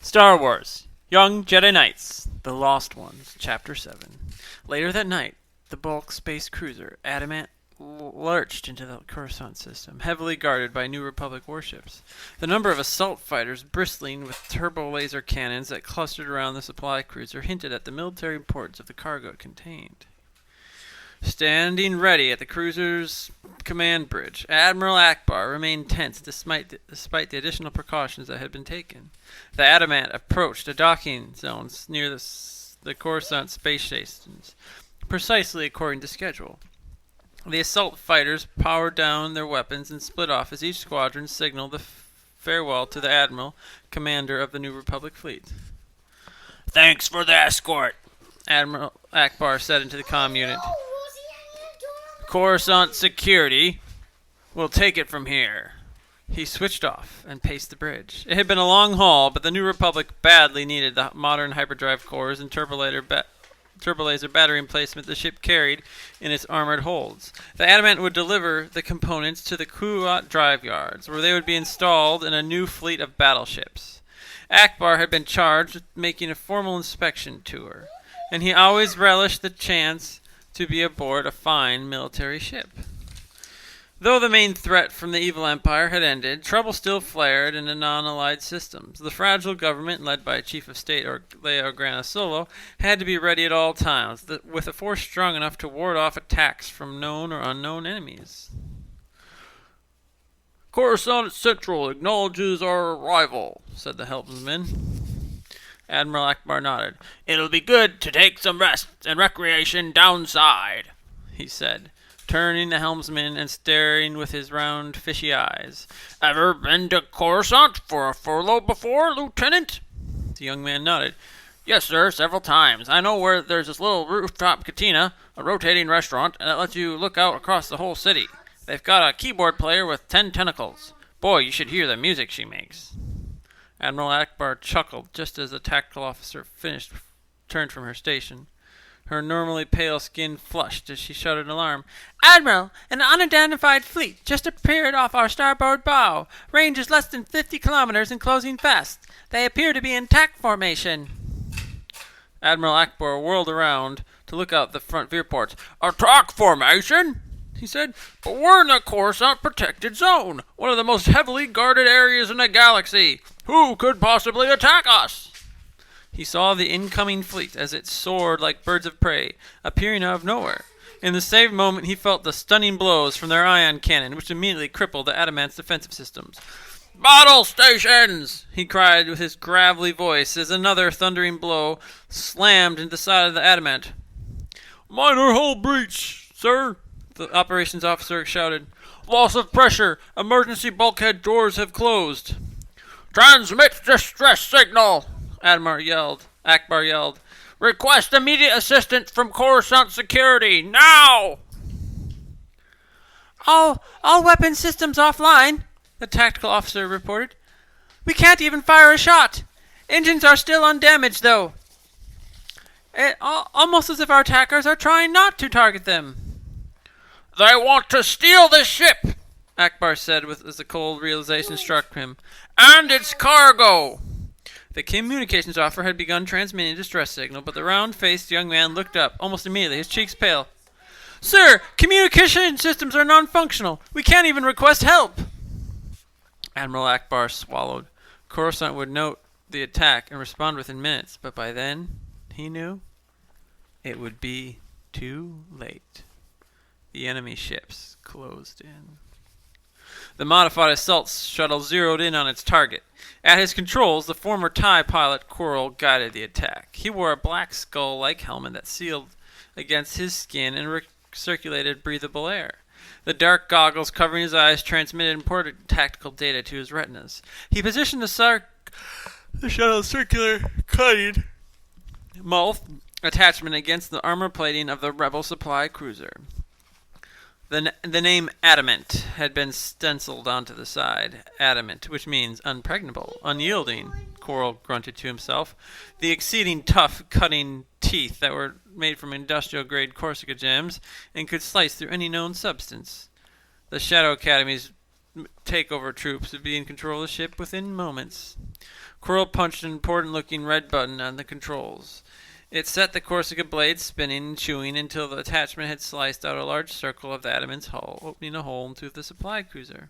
Star Wars, Young Jedi Knights, The Lost Ones, Chapter 7. Later that night, the bulk space cruiser Adamant lurched into the Coruscant system, heavily guarded by New Republic warships. The number of assault fighters bristling with turbo laser cannons that clustered around the supply cruiser hinted at the military importance of the cargo it contained. Standing ready at the cruiser's command bridge, Admiral Akbar remained tense despite the additional precautions that had been taken. The Adamant approached the docking zones near the Coruscant space stations, precisely according to schedule. The assault fighters powered down their weapons and split off as each squadron signaled the farewell to the Admiral, commander of the New Republic fleet. "Thanks for the escort," Admiral Akbar said into the comm unit. "Coruscant security will take it from here." He switched off and paced the bridge. It had been a long haul, but the New Republic badly needed the modern hyperdrive cores and turbolaser battery emplacement the ship carried in its armored holds. The Adamant would deliver the components to the Kuat drive yards, where they would be installed in a new fleet of battleships. Akbar had been charged with making a formal inspection tour, and he always relished the chance to be aboard a fine military ship. Though the main threat from the evil empire had ended, trouble still flared in the non-allied systems. The fragile government, led by Chief of State Leia Organa Solo, had to be ready at all times, with a force strong enough to ward off attacks from known or unknown enemies. "Coruscant Central acknowledges our arrival," said the helmsman. Admiral Akbar nodded. "It'll be good to take some rest and recreation downside," he said, turning the helmsman and staring with his round, fishy eyes. "Ever been to Coruscant for a furlough before, Lieutenant?" The young man nodded. "Yes, sir, several times. I know where there's this little rooftop cantina, a rotating restaurant, and that lets you look out across the whole city. They've got a keyboard player with 10 tentacles. Boy, you should hear the music she makes." Admiral Akbar chuckled just as the tactical officer turned from her station. Her normally pale skin flushed as she shouted in alarm. "Admiral, an unidentified fleet just appeared off our starboard bow. Range is less than 50 kilometers and closing fast. They appear to be in attack formation." Admiral Akbar whirled around to look out the front viewports. "Attack formation?" he said. "But we're in the Coruscant protected zone, one of the most heavily guarded areas in the galaxy. Who could possibly attack us?" He saw the incoming fleet as it soared like birds of prey, appearing out of nowhere. In the same moment, he felt the stunning blows from their ion cannon, which immediately crippled the Adamant's defensive systems. "Battle stations!" he cried with his gravelly voice as another thundering blow slammed into the side of the Adamant. "Minor hull breach, sir," the operations officer shouted. "Loss of pressure. Emergency bulkhead doors have closed." "Transmit distress signal!" Akbar yelled. "Request immediate assistance from Coruscant security, now!" All weapon systems offline," the tactical officer reported. "We can't even fire a shot. Engines are still undamaged, though. Almost as if our attackers are trying not to target them." "They want to steal the ship," Akbar said as a cold realization struck him. "And its cargo." The communications officer had begun transmitting a distress signal, but the round-faced young man looked up almost immediately, his cheeks pale. "Sir, communication systems are non-functional. We can't even request help." Admiral Akbar swallowed. Coruscant would note the attack and respond within minutes, but by then, he knew, it would be too late. The enemy ships closed in. The modified assault shuttle zeroed in on its target. At his controls, the former TIE pilot Coral guided the attack. He wore a black skull-like helmet that sealed against his skin and recirculated breathable air. The dark goggles covering his eyes transmitted important tactical data to his retinas. He positioned the shuttle's circular cutting mouth attachment against the armor plating of the rebel supply cruiser. The name Adamant had been stenciled onto the side. Adamant, which means unpregnable, unyielding, Coral grunted to himself. The exceeding tough, cutting teeth that were made from industrial-grade Corsica gems and could slice through any known substance. The Shadow Academy's takeover troops would be in control of the ship within moments. Quirrell punched an important-looking red button on the controls. It set the Corsica blades spinning and chewing until the attachment had sliced out a large circle of the adamant's hull, opening a hole into the supply cruiser.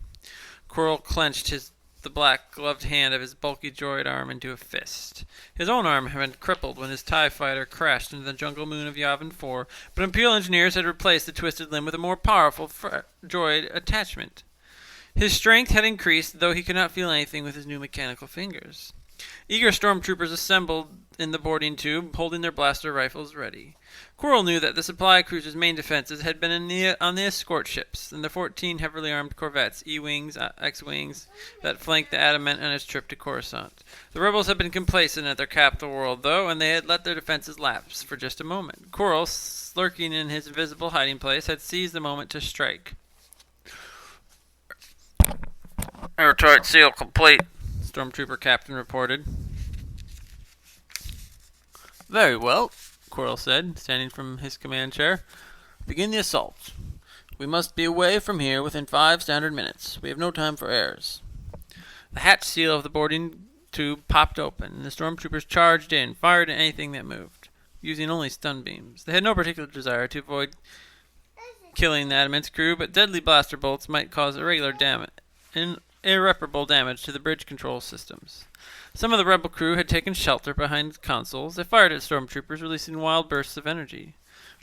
Quirrell clenched the black-gloved hand of his bulky droid arm into a fist. His own arm had been crippled when his TIE fighter crashed into the jungle moon of Yavin 4, but Imperial engineers had replaced the twisted limb with a more powerful droid attachment. His strength had increased, though he could not feel anything with his new mechanical fingers. Eager stormtroopers assembled in the boarding tube, holding their blaster rifles ready. Quirrell knew that the supply cruiser's main defenses had been on the escort ships and the 14 heavily armed corvettes, E-wings, X-wings, that flanked the Adamant on its trip to Coruscant. The rebels had been complacent at their capital world, though, and they had let their defenses lapse for just a moment. Quirrell, lurking in his invisible hiding place, had seized the moment to strike. Airtight seal complete, Stormtrooper Captain reported. Very well, Quirrell said, standing from his command chair. begin the assault. We must be away from here within 5 standard minutes. We have no time for errors. The hatch seal of the boarding tube popped open, and the stormtroopers charged in, fired at anything that moved, using only stun beams. They had no particular desire to avoid killing the Adamant's crew, but deadly blaster bolts might cause irreparable damage to the bridge control systems. Some of the rebel crew had taken shelter behind consoles. They fired at stormtroopers, releasing wild bursts of energy.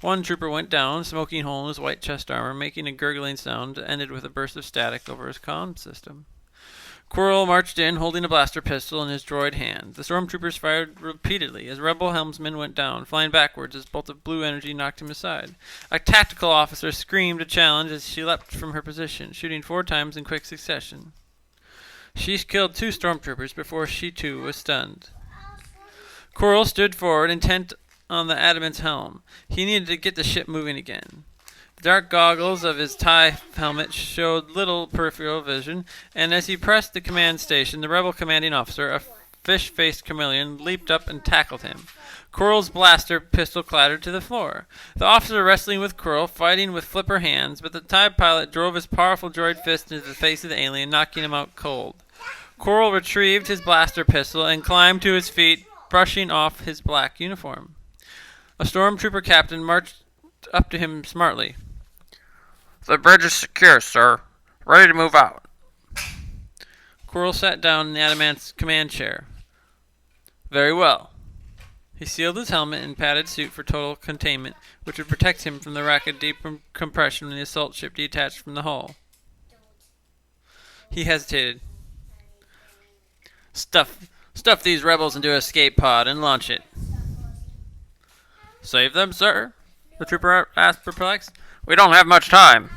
One trooper went down, a smoking hole in his white chest armor, making a gurgling sound that ended with a burst of static over his comm system. Quirrell marched in, holding a blaster pistol in his droid hand. The stormtroopers fired repeatedly as rebel helmsman went down, flying backwards as a bolt of blue energy knocked him aside. A tactical officer screamed a challenge as she leapt from her position, shooting 4 times in quick succession. She killed 2 stormtroopers before she too was stunned. Quirrell stood forward, intent on the Adamant's helm. He needed to get the ship moving again. The dark goggles of his TIE helmet showed little peripheral vision, and as he pressed the command station, the rebel commanding officer, a fish-faced chameleon, leaped up and tackled him. Quirrell's blaster pistol clattered to the floor. The officer wrestling with Quirrell, fighting with flipper hands, but the TIE pilot drove his powerful droid fist into the face of the alien, knocking him out cold. Quirrell retrieved his blaster pistol and climbed to his feet, brushing off his black uniform. A stormtrooper captain marched up to him smartly. The bridge is secure, sir. Ready to move out. Quirrell sat down in the Adamant's command chair. Very well. He sealed his helmet and padded suit for total containment, which would protect him from the rapid decompression when the assault ship detached from the hull. He hesitated. Stuff these rebels into an escape pod and launch it. Save them, sir? The trooper asked, perplexed. We don't have much time.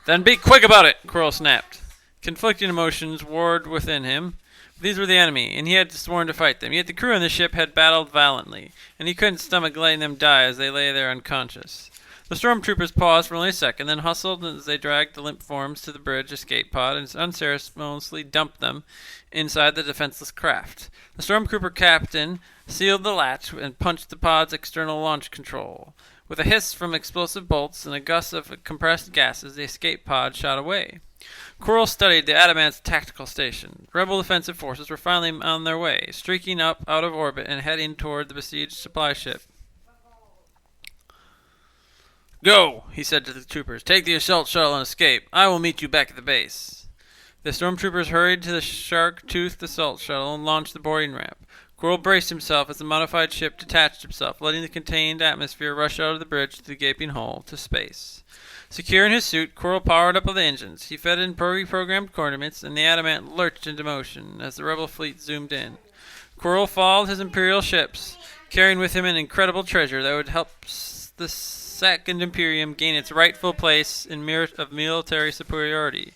Then be quick about it, Quirrell snapped. Conflicting emotions warred within him. These were the enemy, and he had sworn to fight them. Yet the crew on the ship had battled valiantly, and he couldn't stomach letting them die as they lay there unconscious. The stormtroopers paused for only a second, then hustled as they dragged the limp forms to the bridge escape pod and unceremoniously dumped them inside the defenseless craft. The stormtrooper captain sealed the latch and punched the pod's external launch control. With a hiss from explosive bolts and a gust of compressed gases, the escape pod shot away. Quirrell studied the Adamant's tactical station. Rebel defensive forces were finally on their way, streaking up out of orbit and heading toward the besieged supply ship. Go, he said to the troopers. Take the assault shuttle and escape. I will meet you back at the base. The stormtroopers hurried to the shark-toothed assault shuttle and launched the boarding ramp. Quirrell braced himself as the modified ship detached itself, letting the contained atmosphere rush out of the bridge to the gaping hole to space. Secure in his suit, Quirrell powered up the engines. He fed in pre-programmed coordinates, and the Adamant lurched into motion as the rebel fleet zoomed in. Quirrell followed his Imperial ships, carrying with him an incredible treasure that would help the Second Imperium gain its rightful place in of military superiority.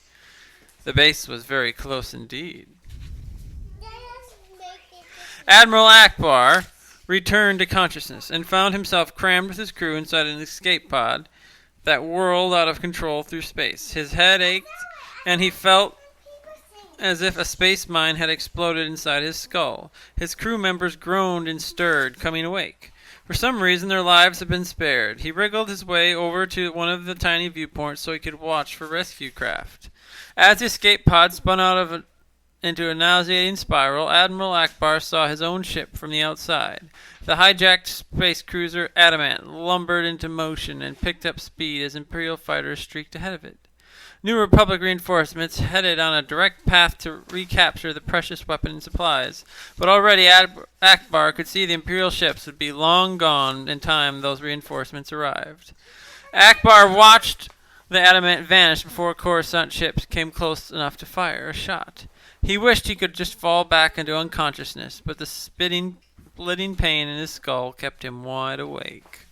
The base was very close indeed. Admiral Akbar returned to consciousness and found himself crammed with his crew inside an escape pod that whirled out of control through space. His head ached, and he felt as if a space mine had exploded inside his skull. His crew members groaned and stirred, coming awake. For some reason, their lives had been spared. He wriggled his way over to one of the tiny viewports so he could watch for rescue craft. As the escape pod spun out of into a nauseating spiral, Admiral Akbar saw his own ship from the outside. The hijacked space cruiser Adamant lumbered into motion and picked up speed as Imperial fighters streaked ahead of it. New Republic reinforcements headed on a direct path to recapture the precious weapon and supplies, but already Akbar could see the Imperial ships would be long gone in time those reinforcements arrived. Akbar watched the Adamant vanish before Coruscant ships came close enough to fire a shot. He wished he could just fall back into unconsciousness, but the splitting pain in his skull kept him wide awake.